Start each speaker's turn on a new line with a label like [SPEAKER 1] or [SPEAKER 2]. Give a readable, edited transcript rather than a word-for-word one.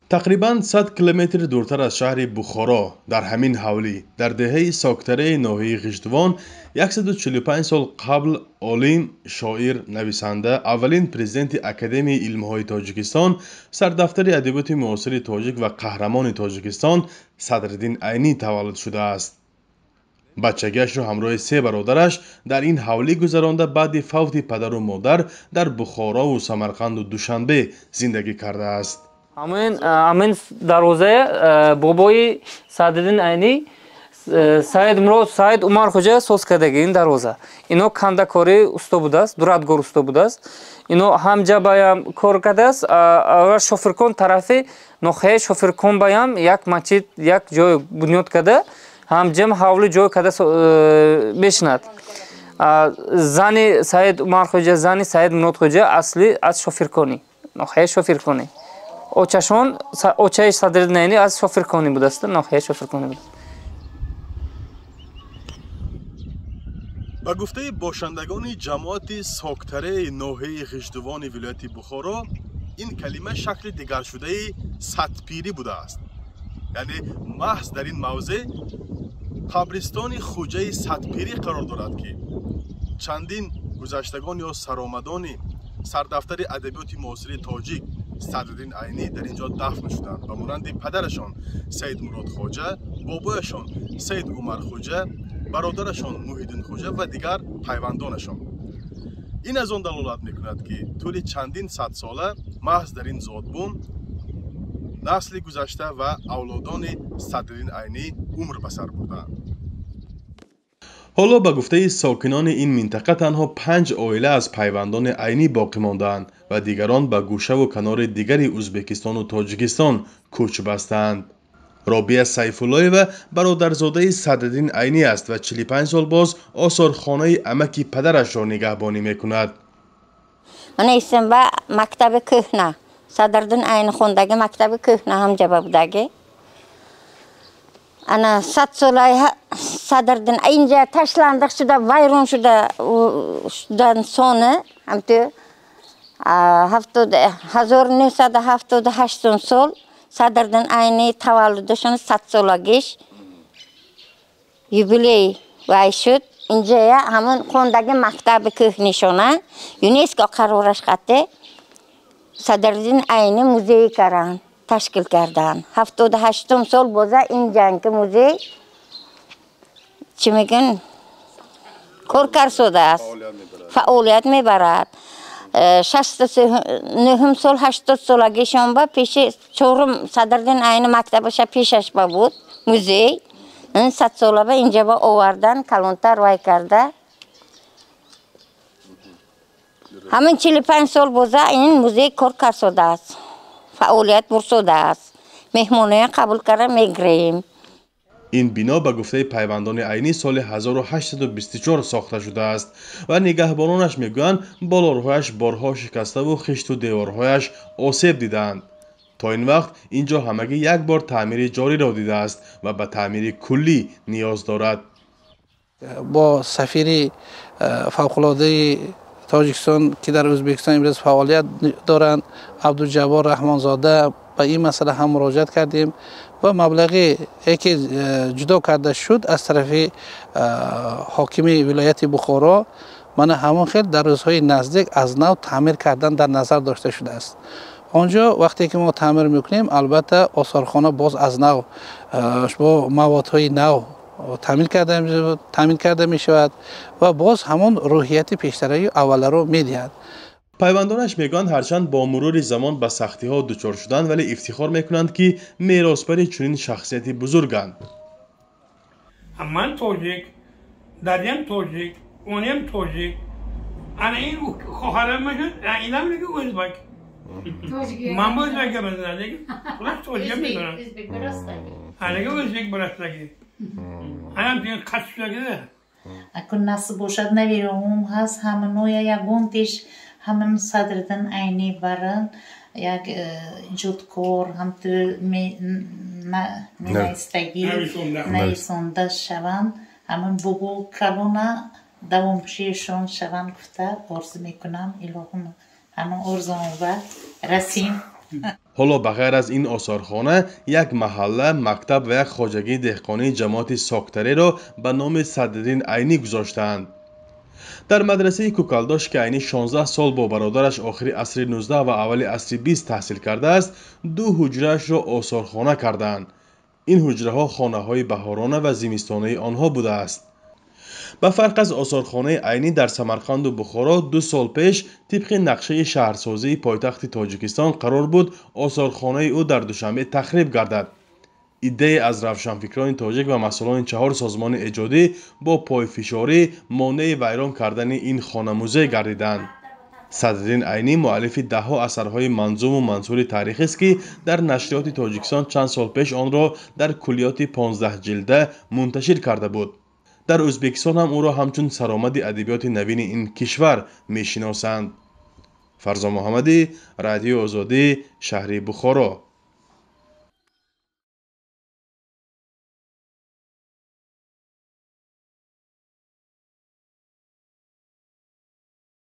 [SPEAKER 1] تقریباً 100 کیلومتر دورتر از شهر بخارا در همین حوالی در دهه ساکتره ناحیه غشتوان 145 سال قبل عالم، شاعر، نویسنده، اولین پرزیدنت اکادمی علم‌های تاجیکستان، سردفتر ادبیات معاصر تاجیک و قهرمان تاجیکستان صدرالدین عینی تولد شده است. بچگیش را همراه سه برادرش در این حوالی گذرانده بعد فوت پدر و مادر در بخارا و سمرقند و دوشنبه زندگی کرده است.
[SPEAKER 2] همین دروازه بابای صدرالدین عینی سید عمر خوجا ساز کردگی این دروازه. اینو کندکاری استا بوده است، دورادگار استا بوده است. اینو همجا بایم کار کرده است. اول شوفرکن طرفی نخه شوفرکن بایم یک مسجد یک جای بنیاد کرده. همجا حوالی جای کرده بشند. زنی سید عمر خوجا، زنی سید منوت خوجا اصلی از شوفرکنی، نخه شوفرکنی. اوچهشون اوچه صدرالدین عینی از شوفرکنی بوده است، ناحیه شوفرکنی بود.
[SPEAKER 1] با گفته باشندگان جماعت ساکتره ناحیه غشتوان ولایت بخارا، این کلمه شکل دیگر شده سدپیری بوده است. یعنی محض در این موضع قبرستان خوجه سدپیری قرار دارد که چندین گذشتگان یا سرآمدان سردفتر ادبیات معاصر تاجیک صدرالدین عینی در اینجا دفن شدند و مانند پدرشان سید مراد خوجا، بابایشان سید عمر خوجا، برادرشان محیدین خوجا و دیگر پیوندانشان. این از آن دلالت میکند که طول چندین صد ساله محض در این زادبون نسل گذشته و اولادان صدرالدین عینی عمر به سر بردند. حالا به گفته ساکنان این منطقه تنها 5 عائله از پیوندان عینی باقی ماندند و دیگران به گوشه و کنار دیگر ازبکستان و تاجیکستان کوچ بستند. رابعه سیف‌الله برادرزاده صدرالدین عینی است و 45 سال باز آثارخانه عمک پدرش را نگهبانی میکند.
[SPEAKER 3] من اسم با مکتب کهنه صدرالدین عینی خوندگی مکتب کهنه هم جواب داگی. انا 100 ساله صدرالدین اینجا تشلاندق شده ویران شدن سونه هم تو 1978 سال صدرالدین عینی تولدشان 100 سالگیش یوبیلی وای شد. اینجا همون خوندگی مکتب کهنشونه یونسکو قرارش کرده صدرالدین عینی موزه کردن تشکیل کردن. 78 سال بوده این جنگ موزه چی میگن کار شده است، فعالیت میبرد. 69 سال 80 سالگیشان با پیش چهارم صدرالدین عینی مکتبش پیشش بود موزه. این 100 ساله با اینجا با آوردن کلانتر وای کرده. همین 45 سال بوده این موزه کار شده است، فعالیت برسوده است. مهمونه قبول کرده میگیریم.
[SPEAKER 1] این بنا به گفته پیوندان عینی سال 1824 ساخته شده است و نگهبانانش میگویند بالاروهایش بارها شکسته و خشت و دیوارهایش آسیب دیدند. تا این وقت اینجا همگی یک بار تعمیر جاری را دیده است و به تعمیر کلی نیاز دارد.
[SPEAKER 4] با سفیر فوق‌العاده تاجیکستان که در ازبکستان امروز فعالیت دارند عبدالجبار رحمانزاده به این مسئله هم مراجعت کردیم و مبلغی که جدا کرده شد از طرف حاکم ولایت بخارا من همون خیلی در روزهای نزدیک از نو تعمیر کردن در نظر داشته شده است. آنجا وقتی که ما تعمیر میکنیم البته آثارخانه باز از نو با موادهای نو تامین کرده می شود و باز همون روحیت پیشتری اول رو می دهد.
[SPEAKER 1] پیوندانش میگویند هرچند با مرور زمان به سختی ها دچار شدند ولی افتخار میکنند که میراثبر چنین شخصیتی بزرگند.
[SPEAKER 5] من تاجیک، دریم تاجیک، اونیم تاجیک. انا این خواهرم میشد، اینم میگه ازبک. من با ازبک بزنم دیگه. خودش تاجیک میدونم. اینگه ازبک برستگی. اینم دیگه کشفگی ده.
[SPEAKER 6] اگر نصب باشد نویرم هست همون یکونتیش همون صدرالدین عینی برن یک جودکار هم تو نویستگی نویسنده شوند همون بگو کلونه دوامشیشون شوند گفته عرض میکنم الهی همون عرضم و رسیم.
[SPEAKER 1] حالا بغیر از این آثارخانه یک محله، مکتب و یک خواجگی دهقانی جماعت ساکتری را به نام صدرالدین عینی گذاشتند. در مدرسه کوکالداش که عینی 16 سال با برادرش آخر عصر 19 و اول عصر 20 تحصیل کرده است، 2 حجره‌اش را آثارخانه کردند. این حجره ها خانه های بهارانه و زمستانه آنها بوده است. به فرق از آثارخانه عینی در سمرقند و بخارا 2 سال پیش طبق نقشه شهرسازی پایتخت تاجیکستان قرار بود آثارخانه او در دوشنبه تخریب گردد. ایده از روشنفکران تاجیک و مسئولان 4 سازمان ایجادی با پایفشاری مانع ویران کردن این خانه موزه گردیدند. صدرالدین عینی مؤلف ده‌ها اثرهای منظوم و منثور تاریخی است که در نشریات تاجیکستان چند سال پیش آن را در کلیات 15 جلده منتشر کرده بود. در ازبکستان هم او را همچون سرآمد ادبیات نوین این کشور می‌شناسند. فرزا محمدی، رادیو آزادی، شهر بخارا.